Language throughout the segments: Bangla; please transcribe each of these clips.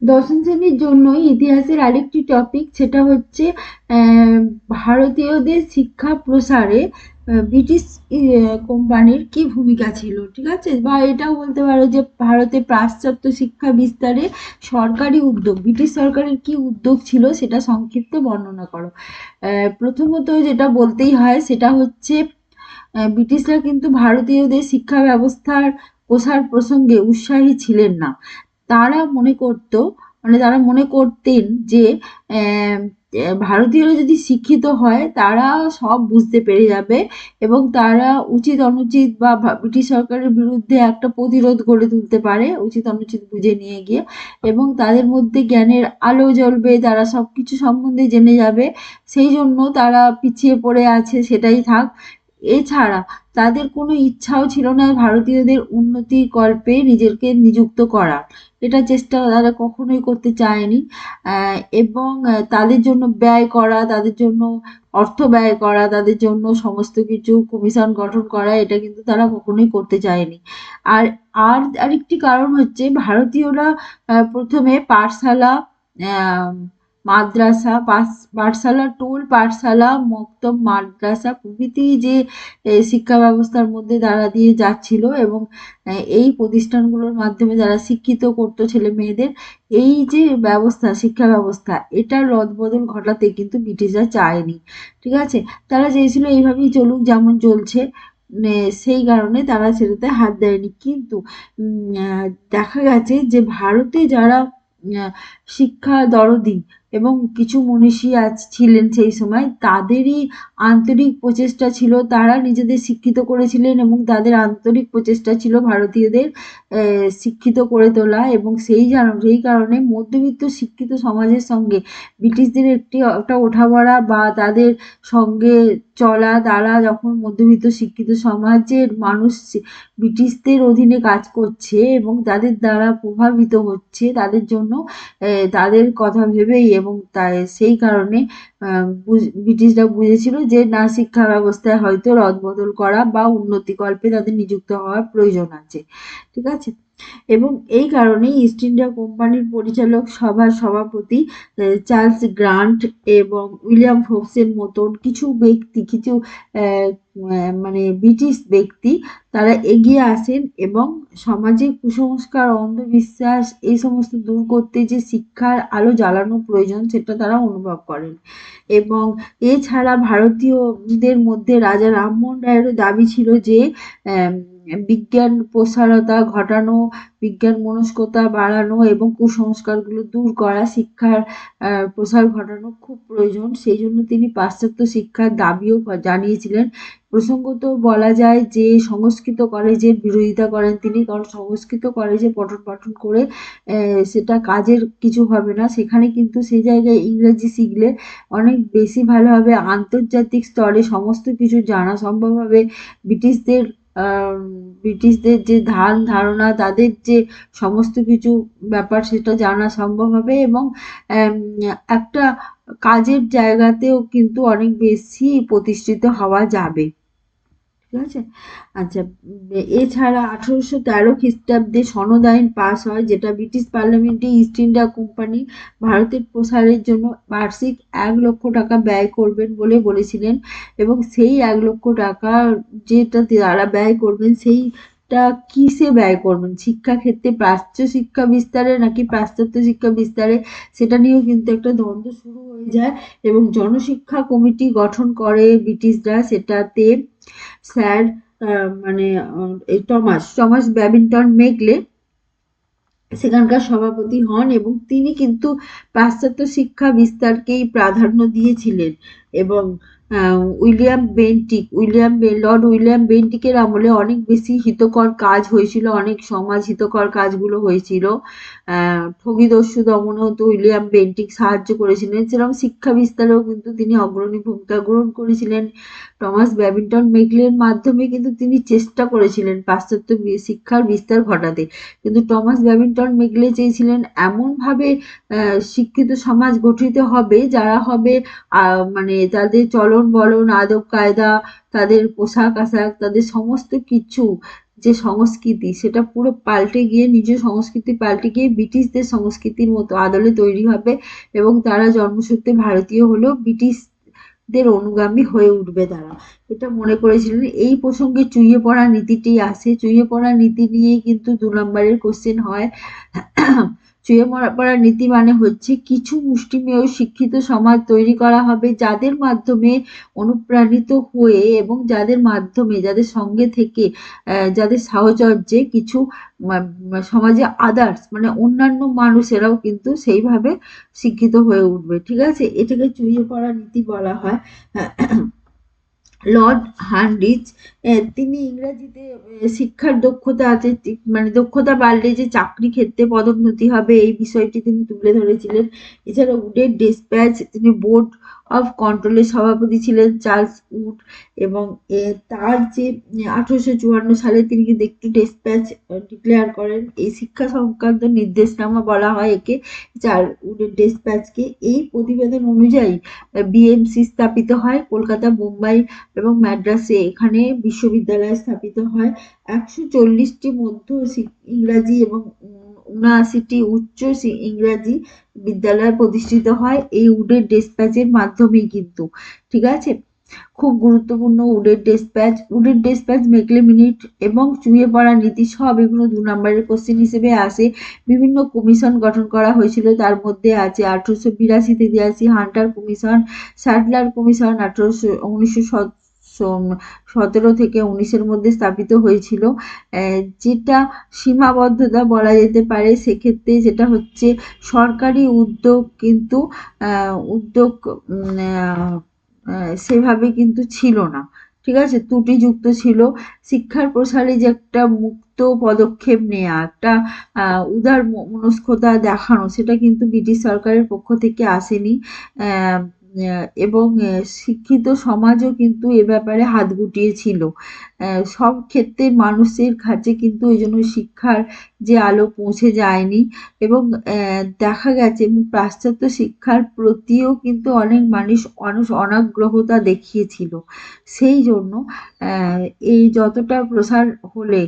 দশম শ্রেণীর জন্য ইতিহাসের আরেকটি টপিক, সেটা হচ্ছে ভারতীয়দের শিক্ষা প্রসারে ব্রিটিশ কোম্পানির কি ভূমিকা ছিল, ঠিক আছে? বা এটাও বলতে পারো যে ভারতে পাশ্চাত্য শিক্ষা বিস্তারে সরকারি উদ্যোগ, ব্রিটিশ সরকারের কি উদ্যোগ ছিল সেটা সংক্ষিপ্ত বর্ণনা করো। প্রথমত যেটা বলতেই হয় সেটা হচ্ছে ব্রিটিশরা কিন্তু ভারতীয়দের শিক্ষা ব্যবস্থার প্রসার প্রসঙ্গে উৎসাহী ছিলেন না। তারা মনে করত, মানে তারা মনে করতেন যে আহ, ভারতীয়রা যদি শিক্ষিত হয় তারা সব বুঝতে পেরে যাবে, এবং তারা উচিত অনুচিত বা ব্রিটিশ সরকারের বিরুদ্ধে একটা প্রতিরোধ গড়ে তুলতে পারে উচিত অনুচিত বুঝে নিয়ে গিয়ে, এবং তাদের মধ্যে জ্ঞানের আলো জ্বলবে, তারা সবকিছু সম্বন্ধে জেনে যাবে। সেই জন্য তারা পিছিয়ে পড়ে আছে, সেটাই থাক। এছাড়া তাদের কোনো ইচ্ছাও ছিল না ভারতীয়দের উন্নতি কল্পে নিজেকে নিযুক্ত করা, এটা চেষ্টা তারা কখনোই করতে চায়নি। এবং তাদের জন্য ব্যয় করা, তাদের জন্য অর্থ ব্যয় করা, তাদের জন্য সমস্ত কিছু কমিশন গঠন করা, এটা কিন্তু তারা কখনোই করতে চায়নি। আর আর আরেকটি কারণ হচ্ছে ভারতীয়রা প্রথমে পাঠশালা, আহ, মাদ্রাসা, পাঠশালা, টোল পাঠশালা, মক্তব মাদ্রাসা প্রভৃতি যে শিক্ষা ব্যবস্থার মধ্যে দ্বারা দিয়ে যাচ্ছিল, এবং এই প্রতিষ্ঠানগুলোর মাধ্যমে যারা শিক্ষিত করতো ছেলে মেয়েদের, এই যে ব্যবস্থা, শিক্ষা ব্যবস্থা, এটার রদবদল ঘটাতে কিন্তু ব্রিটিশরা চায়নি, ঠিক আছে? তারা চেয়েছিল এইভাবেই চলুক যেমন চলছে, সেই কারণে তারা সেটাতে হাত দেয়নি। কিন্তু দেখা গেছে যে ভারতে যারা আহ, শিক্ষা দরদি এবং কিছু মনীষী ছিলেন সেই সময়, তাদেরই আন্তরিক প্রচেষ্টা ছিল, তারা নিজেদের শিক্ষিত করেছিলেন, এবং তাদের আন্তরিক প্রচেষ্টা ছিল ভারতীয়দের শিক্ষিত করে তোলা, এবং সেই কারণে মধ্যবিত্ত শিক্ষিত সমাজের সঙ্গে ব্রিটিশদের একটা ওঠাবড়া বা তাদের সঙ্গে চলা, তারা যখন মধ্যবিত্ত শিক্ষিত সমাজের মানুষ ব্রিটিশদের অধীনে কাজ করছে এবং তাদের দ্বারা প্রভাবিত হচ্ছে, তাদের জন্য তাদের কথা ভেবেই, এবং তাই সেই কারণে ব্রিটিশরা বুঝেছিল যে না, শিক্ষা ব্যবস্থায় হয়তো রদবদল করা বা উন্নতিকল্পে তাদের নিযুক্ত হওয়ার প্রয়োজন আছে, ঠিক আছে? এবং এই কারণেই ইস্ট ইন্ডিয়া কোম্পানির পরিচালক সভার সভাপতি চার্লস গ্রান্ট এবং উইলিয়াম ফোক্সের মতন কিছু ব্যক্তি, কিছু মানে ব্রিটিশ ব্যক্তি, তারা এগিয়ে আসেন এবং সমাজে কুসংস্কার, অন্ধবিশ্বাস এই সমস্ত দূর করতে যে শিক্ষার আলো জ্বালানো প্রয়োজন সেটা তারা অনুভব করেন। এবং এছাড়া ভারতীয়দের মধ্যে রাজা রামমোহন রায়েরও দাবি ছিল যে বিজ্ঞান প্রসারতা ঘটানো, বিজ্ঞান মনস্কতা বাড়ানো এবং কুসংস্কারগুলো দূর করা, শিক্ষার প্রসার ঘটানো খুব প্রয়োজন। সেই জন্য তিনি পাশ্চাত্য শিক্ষার দাবিও জানিয়েছিলেন। প্রসঙ্গত বলা যায় যে সংস্কৃত কলেজের বিরোধিতা করেন তিনি, কারণ সংস্কৃত কলেজে পঠন পাঠন করে সেটা কাজের কিছু হবে না, সেখানে কিন্তু সেই জায়গায় ইংরেজি শিখলে অনেক বেশি ভালো হবে, আন্তর্জাতিক স্তরে সমস্ত কিছু জানা সম্ভব হবে। ব্রিটিশদের ব্রিটিশদের যে ধারণা, তাদের যে সমস্ত কিছু ব্যাপার সেটা জানা সম্ভব হবে, এবং একটা কাজের জায়গাতেও কিন্তু অনেক বেশি প্রতিষ্ঠিত হওয়া যাবে, ঠিক আছে? আচ্ছা, এছাড়া 1813 খ্রিস্টাব্দে সনদ আইন পাস হয়, যেটা ব্রিটিশ পার্লামেন্টে ইস্ট ইন্ডিয়া কোম্পানি ভারতের প্রসারের জন্য বার্ষিক 1 লক্ষ টাকা ব্যয় করবেন বলে বলেছিলেন, এবং সেই 1 লক্ষ টাকা যেটা তারা ব্যয় করবেন, সেইটা কিসে ব্যয় করবেন, শিক্ষাক্ষেত্রে প্রাচ্য শিক্ষা বিস্তারে নাকি পাশ্চাত্য শিক্ষা বিস্তারে, সেটা নিয়েও কিন্তু একটা দ্বন্দ্ব শুরু হয়ে যায়। এবং জনশিক্ষা কমিটি গঠন করে ব্রিটিশরা, সেটাতে স্যার মানে এই টমাস টমাস ব্যাবিংটন মেকলে সেখানকার সভাপতি হন, এবং তিনি কিন্তু পাশ্চাত্য শিক্ষা বিস্তারকেই প্রাধান্য দিয়েছিলেন। এবং লর্ড উইলিয়াম বেন্টিকের আমলে অনেক বেশি হিতকর কাজ হয়েছিল, অনেক সমাজ হিতকর কাজগুলো হয়েছিল। ঠগীদস্যু দমনেও তো উইলিয়াম বেন্টিক সাহায্য করেছিলেন, সেরকম শিক্ষা বিস্তারেও কিন্তু তিনি অগ্রণী ভূমিকা গ্রহণ করেছিলেন। টমাস ব্যাবিংটন মেকলের মাধ্যমে কিন্তু তিনি চেষ্টা করেছিলেন পাশ্চাত্য শিক্ষার বিস্তার ঘটাতে, কিন্তু টমাস ব্যাবিংটন মেকলে চেয়েছিলেন এমনভাবে শিক্ষিত সমাজ গঠিত হবে যারা হবে মানে তাদের চলন বলন, আদব কায়দা, তাদের পোশাক আশাক, তাদের সমস্ত কিছু যে সংস্কৃতি সেটা পুরো পাল্টে গিয়ে, নিজ সংস্কৃতি পাল্টে গিয়ে ব্রিটিশদের সংস্কৃতির মতো আদলে তৈরি হবে এবং তারা জন্মসূত্রে ভারতীয় হলেও ব্রিটিশদের অনুগামী হয়ে উঠবে তারা, এটা মনে করেছিলেন। এই প্রসঙ্গে চুইয়ে পড়া নীতিটি আসে। চুইয়ে পড়া নীতি নিয়েই কিন্তু 2 নম্বরের কোশ্চেন হয়। চুইয়ে পড়া নীতি মানে হচ্ছে কিছু মুষ্টিমেয় শিক্ষিত সমাজ তৈরি করা হবে যাদের মাধ্যমে অনুপ্রাণিত হয়ে এবং যাদের মাধ্যমে, যাদের সঙ্গে থেকে, যাদের সাহচর্যে কিছু সমাজে আদার্স মানে অন্যান্য মানুষেরাও কিন্তু সেইভাবে শিক্ষিত হয়ে উঠবে। ঠিক আছে, এটাকে চুইয়ে পড়া নীতি বলা হয়। লর্ড হান্ডিচ তিনি ইংরেজিতে শিক্ষার দক্ষতা আছে, মানে দক্ষতা বাড়লে যে চাকরি ক্ষেত্রে পদোন্নতি হবে এই বিষয়টি তিনি তুলে ধরেছিলেন। এছাড়া উডের ডেসপ্যাচ, তিনি বোর্ড অফ কন্ট্রোলের সভাপতি ছিলেন চার্লস উড, এবং তার যে 1854 সালে তিনি কিন্তু একটু ডেসপ্যাচ ডিক্লেয়ার করেন, এই শিক্ষা সংক্রান্ত নির্দেশনামা বলা হয় একে, চার্লস উডের ডেসপ্যাচকে। এই প্রতিবেদন অনুযায়ী বিএমসি স্থাপিত হয় কলকাতা, মুম্বাই এবং মাদ্রাসে, এখানে বিশ্ববিদ্যালয় স্থাপিত হয়। 140টি মধ্য ইংরাজি এবং 79টি উচ্চ ইংরাজি বিদ্যালয় প্রতিষ্ঠিত হয় এই উডের ডেসপ্যাচের মাধ্যমেই কিন্তু। ঠিক আছে, খুব গুরুত্বপূর্ণ উডের ডেসপ্যাচ। উডের ডেসপ্যাচ, মেকলে মিনিট এবং চুইয়ে পড়া নীতি সব এগুলো 2 নম্বরের কোশ্চেন হিসেবে আসে। বিভিন্ন কমিশন গঠন করা হয়েছিল, তার মধ্যে আছে 1882-83 হান্টার কমিশন, স্যাডলার কমিশন 1917 থেকে 19-এর মধ্যে স্থাপিত হয়েছিল। যেটা সীমাবদ্ধতা বলা যেতে পারে সেক্ষেত্রে যেটা হচ্ছে সরকারি উদ্যোগ কিন্তু উদ্যোগ সেভাবে কিন্তু ছিল না। ঠিক আছে, ত্রুটিযুক্ত ছিল। শিক্ষার প্রসারে যে একটা মুক্ত পদক্ষেপ নেয়া, একটা উদার মনস্কতা দেখানো, সেটা কিন্তু ব্রিটিশ সরকারের পক্ষ থেকে আসেনি। এবং শিক্ষিত সমাজও কিন্তু এ ব্যাপারে হাত গুটিয়েছিল। সব ক্ষেত্রে মানুষের কাছে কিন্তু এই জন্য শিক্ষার যে আলো পৌঁছে যায়নি, এবং দেখা গেছে পাশ্চাত্য শিক্ষার প্রতিও কিন্তু অনেক মানুষ অনাগ্রহতা দেখিয়েছিল। সেই জন্য এই যতটা প্রসার হলে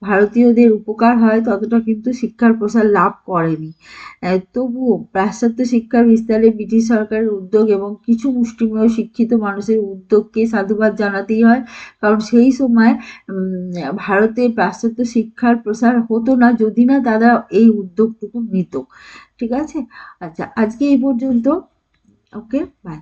ভারতীয়দের উপকার হয় ততটা কিন্তু শিক্ষার প্রসার লাভ করেনি। তবুও পাশ্চাত্য শিক্ষার বিস্তারে ব্রিটিশ সরকারের উদ্যোগ এবং কিছু মুষ্টিমেয় শিক্ষিত মানুষের উদ্যোগকে সাধুবাদ জানাতেই হয়, কারণ সেই সময় ভারতে পাশ্চাত্য শিক্ষার প্রসার হতো না যদি না তারা এই উদ্যোগটুকু নিত। ঠিক আছে, আচ্ছা আজকে এই পর্যন্ত। ওকে, বাই।